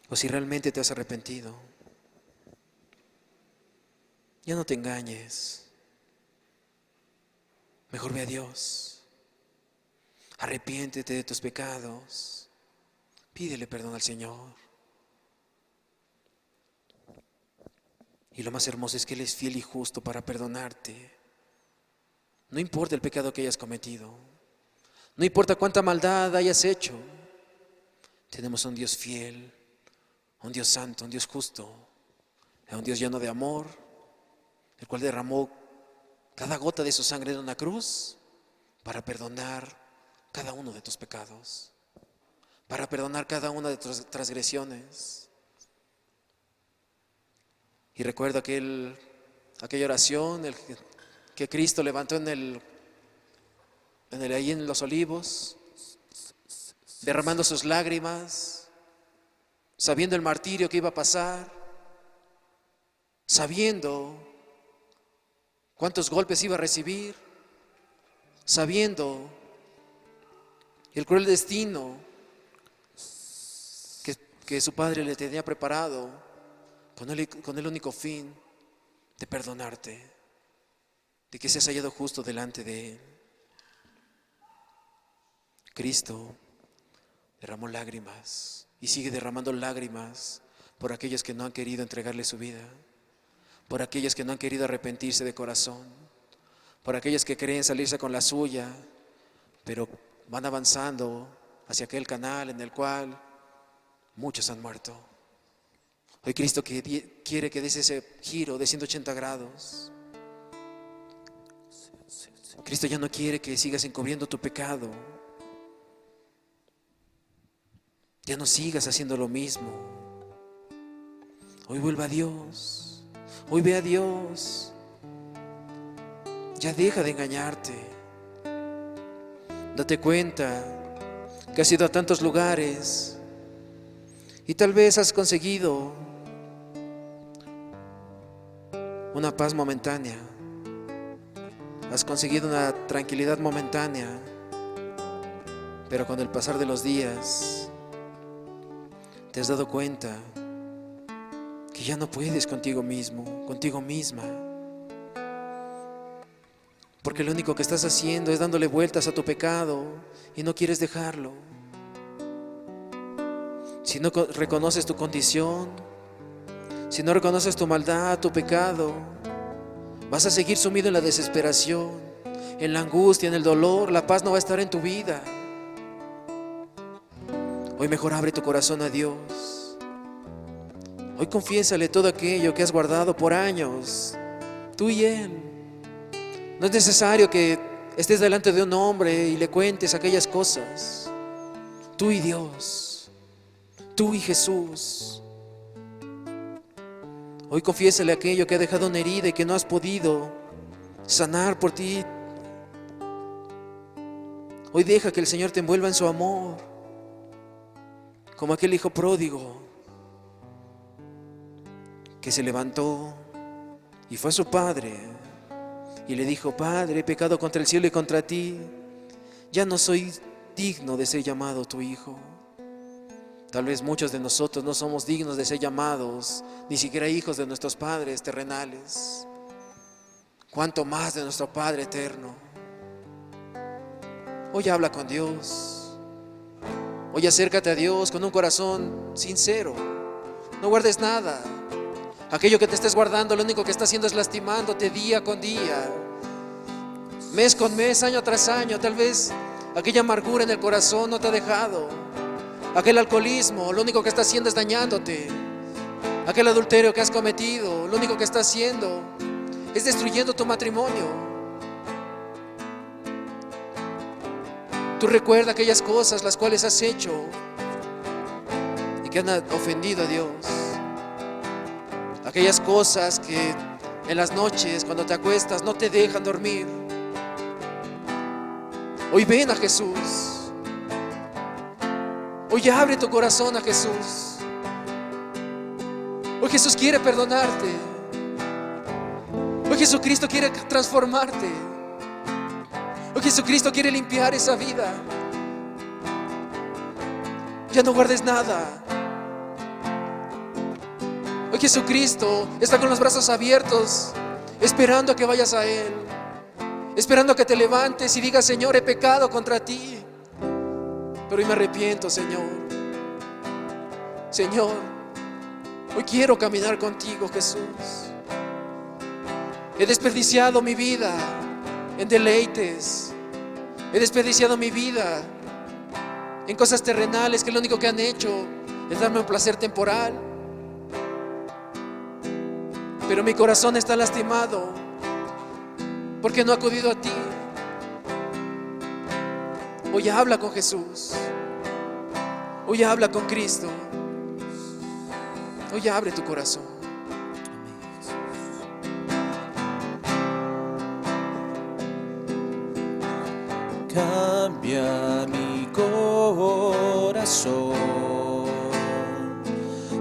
o si realmente te has arrepentido. Ya no te engañes. Mejor ve a Dios. Arrepiéntete de tus pecados. Pídele perdón al Señor. Y lo más hermoso es que Él es fiel y justo para perdonarte. No importa el pecado que hayas cometido. No importa cuánta maldad hayas hecho. Tenemos un Dios fiel, un Dios santo, un Dios justo, un Dios lleno de amor, el cual derramó cada gota de su sangre en una cruz para perdonar cada uno de tus pecados, para perdonar cada una de tus transgresiones. Y recuerdo aquella oración que Cristo levantó ahí en los olivos, derramando sus lágrimas, sabiendo el martirio que iba a pasar, sabiendo cuántos golpes iba a recibir, sabiendo el cruel destino que su Padre le tenía preparado con el único fin de perdonarte, de que seas hallado justo delante de Él. Cristo derramó lágrimas y sigue derramando lágrimas por aquellos que no han querido entregarle su vida, por aquellos que no han querido arrepentirse de corazón, por aquellos que creen salirse con la suya, pero van avanzando hacia aquel canal en el cual muchos han muerto. Hoy Cristo quiere que des ese giro de 180 grados. Cristo ya no quiere que sigas encubriendo tu pecado. Ya no sigas haciendo lo mismo. Hoy vuelve a Dios. Hoy ve a Dios. Ya deja de engañarte. Date cuenta que has ido a tantos lugares y tal vez has conseguido una paz momentánea. Has conseguido una tranquilidad momentánea, pero con el pasar de los días te has dado cuenta que ya no puedes contigo mismo, contigo misma, porque lo único que estás haciendo es dándole vueltas a tu pecado y no quieres dejarlo. Si no reconoces tu condición, si no reconoces tu maldad, tu pecado, vas a seguir sumido en la desesperación, en la angustia, en el dolor. La paz no va a estar en tu vida. Hoy mejor abre tu corazón a Dios. Hoy confiésale todo aquello que has guardado por años, tú y Él. No es necesario que estés delante de un hombre y le cuentes aquellas cosas. Tú y Dios, tú y Jesús. Hoy confiésale aquello que ha dejado una herida y que no has podido sanar por ti. Hoy deja que el Señor te envuelva en su amor, como aquel hijo pródigo que se levantó y fue a su padre y le dijo: Padre, he pecado contra el cielo y contra ti, ya no soy digno de ser llamado tu hijo. Tal vez muchos de nosotros no somos dignos de ser llamados ni siquiera hijos de nuestros padres terrenales, cuánto más de nuestro Padre eterno. Hoy habla con Dios. Hoy acércate a Dios con un corazón sincero. No guardes nada. Aquello que te estés guardando, lo único que está haciendo es lastimándote día con día, mes con mes, año tras año. Tal vez aquella amargura en el corazón no te ha dejado. Aquel alcoholismo, lo único que está haciendo es dañándote. Aquel adulterio que has cometido, lo único que está haciendo es destruyendo tu matrimonio. Tú recuerda aquellas cosas las cuales has hecho y que han ofendido a Dios. Aquellas cosas que en las noches cuando te acuestas no te dejan dormir. Hoy ven a Jesús. Hoy abre tu corazón a Jesús. Hoy Jesús quiere perdonarte. Hoy Jesucristo quiere transformarte. Hoy Jesucristo quiere limpiar esa vida. Ya no guardes nada. Hoy Jesucristo está con los brazos abiertos, esperando a que vayas a Él, esperando a que te levantes y digas: Señor, he pecado contra ti, pero hoy me arrepiento, Señor. Señor, hoy quiero caminar contigo, Jesús. He desperdiciado mi vida en deleites. He desperdiciado mi vida en cosas terrenales que lo único que han hecho es darme un placer temporal. Pero mi corazón está lastimado porque no ha acudido a ti. Hoy habla con Jesús. Hoy habla con Cristo. Hoy abre tu corazón. Cambia mi corazón,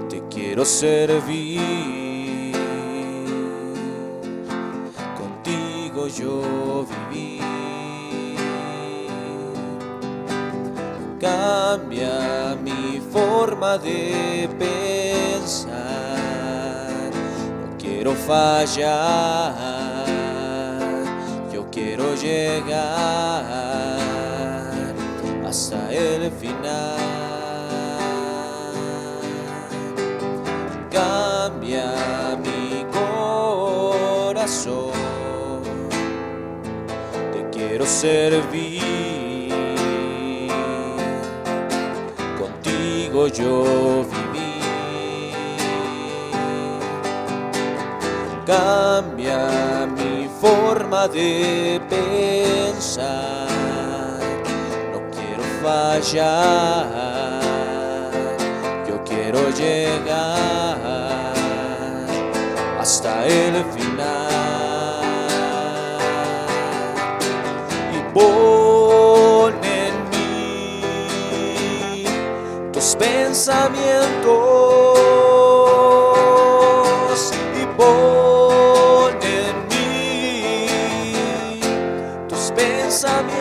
te quiero servir, contigo yo viví. Cambia mi forma de pensar, no quiero fallar, yo quiero llegar hasta el final. Cambia mi corazón, te quiero servir, contigo yo viví. Cambia mi forma de pensar, fallar, yo quiero llegar hasta el final. Y pon en mí tus pensamientos, y pon en mí tus pensamientos.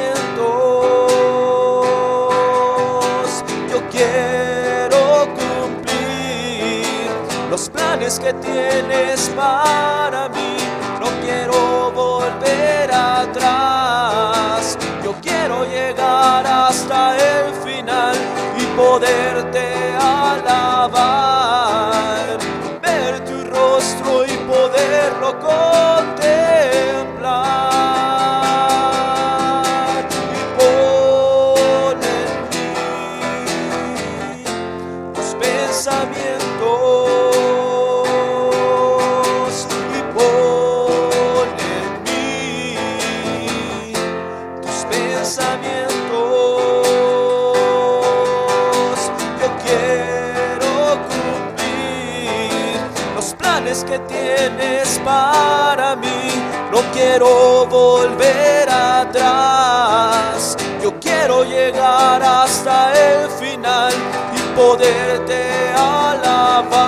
Quiero cumplir los planes que tienes para mí. No quiero volver atrás. Yo quiero llegar hasta el final y poderte alabar, ver tu rostro y poderlo contemplar. Y pon en mí tus pensamientos. Yo quiero cumplir los planes que tienes para mí. No quiero volver atrás. Yo quiero llegar hasta el final y poderte alabar,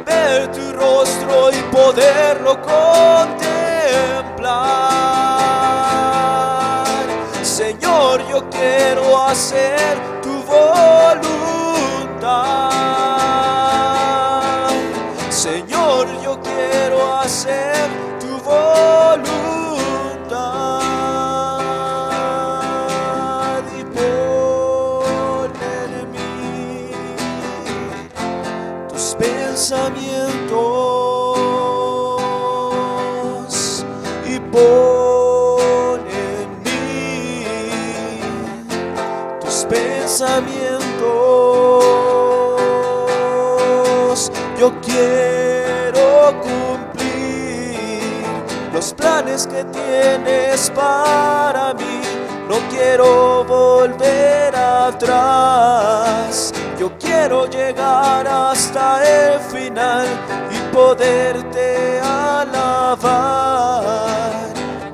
ver tu rostro y poderlo contemplar. Señor, yo quiero hacer tu voluntad. Señor, yo quiero hacer tu voluntad. Pensamientos y pon en mí tus pensamientos. Yo quiero cumplir los planes que tienes para mí. No quiero volver atrás. Yo quiero llegar hasta el final y poderte alabar,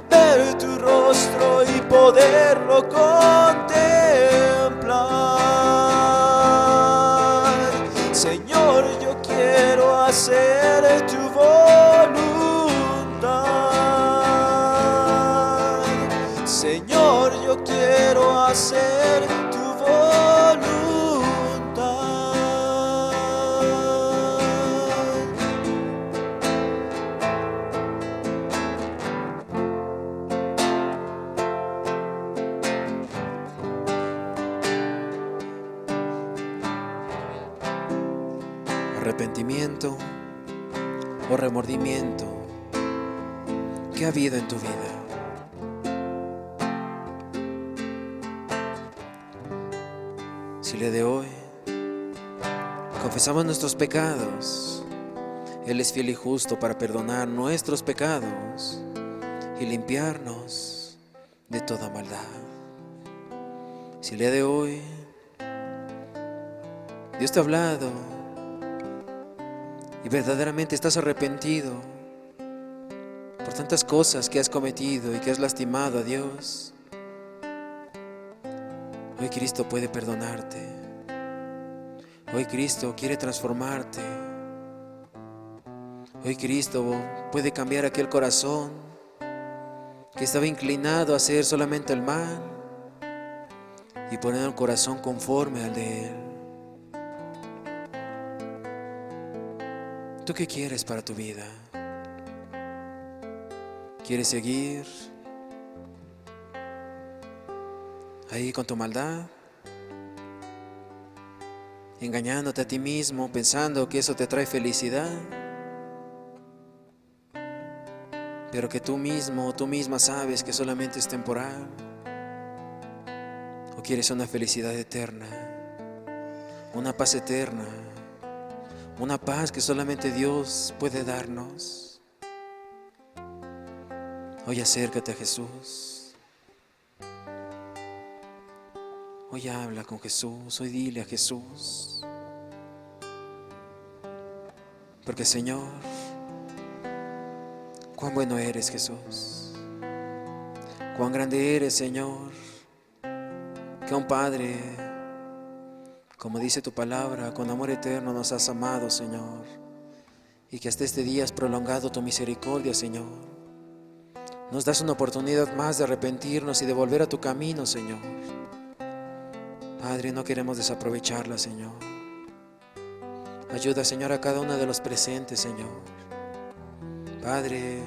ver tu rostro y poderlo contemplar. arrepentimiento o remordimiento que ha habido en tu vida. Si el día de hoy confesamos nuestros pecados, Él es fiel y justo para perdonar nuestros pecados y limpiarnos de toda maldad. Si el día de hoy Dios te ha hablado y verdaderamente estás arrepentido por tantas cosas que has cometido y que has lastimado a Dios, hoy Cristo puede perdonarte. Hoy Cristo quiere transformarte. Hoy Cristo puede cambiar aquel corazón que estaba inclinado a hacer solamente el mal y poner un corazón conforme al de Él. ¿Tú qué quieres para tu vida? ¿Quieres seguir ahí con tu maldad? Engañándote a ti mismo, pensando que eso te trae felicidad, pero que tú mismo o tú misma sabes que solamente es temporal. ¿O quieres una felicidad eterna, una paz eterna, una paz que solamente Dios puede darnos? Hoy acércate a Jesús. Hoy habla con Jesús, hoy dile a Jesús. Porque Señor, cuán bueno eres, Jesús. Cuán grande eres, Señor. Que un Padre, como dice tu palabra, con amor eterno nos has amado, Señor. Y que hasta este día has prolongado tu misericordia, Señor. Nos das una oportunidad más de arrepentirnos y de volver a tu camino, Señor. Padre, no queremos desaprovecharla, Señor. Ayuda, Señor, a cada uno de los presentes, Señor. Padre,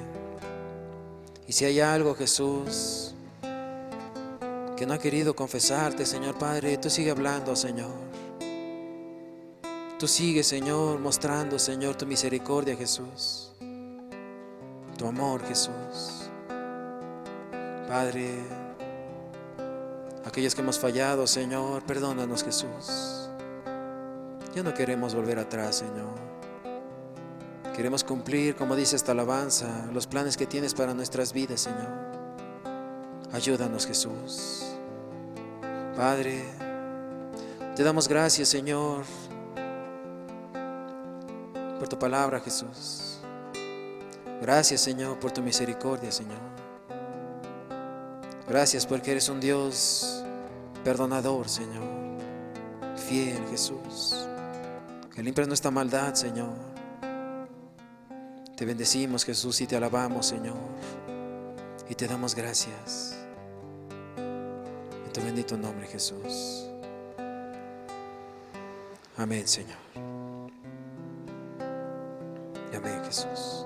y si hay algo, Jesús, que no ha querido confesarte, Señor, Padre, tú sigue hablando, Señor. Tú sigue, Señor, mostrando, Señor, tu misericordia, Jesús. Tu amor, Jesús. Padre, aquellos que hemos fallado, Señor, perdónanos, Jesús. Ya no queremos volver atrás, Señor. Queremos cumplir, como dice esta alabanza, los planes que tienes para nuestras vidas, Señor. Ayúdanos, Jesús. Padre, te damos gracias, Señor, por tu palabra, Jesús. Gracias, Señor, por tu misericordia, Señor. Gracias porque eres un Dios perdonador, Señor. Fiel, Jesús. Que limpias nuestra maldad, Señor. Te bendecimos, Jesús, y te alabamos, Señor. Y te damos gracias. En tu bendito nombre, Jesús. Amén, Señor. Y amén, Jesús.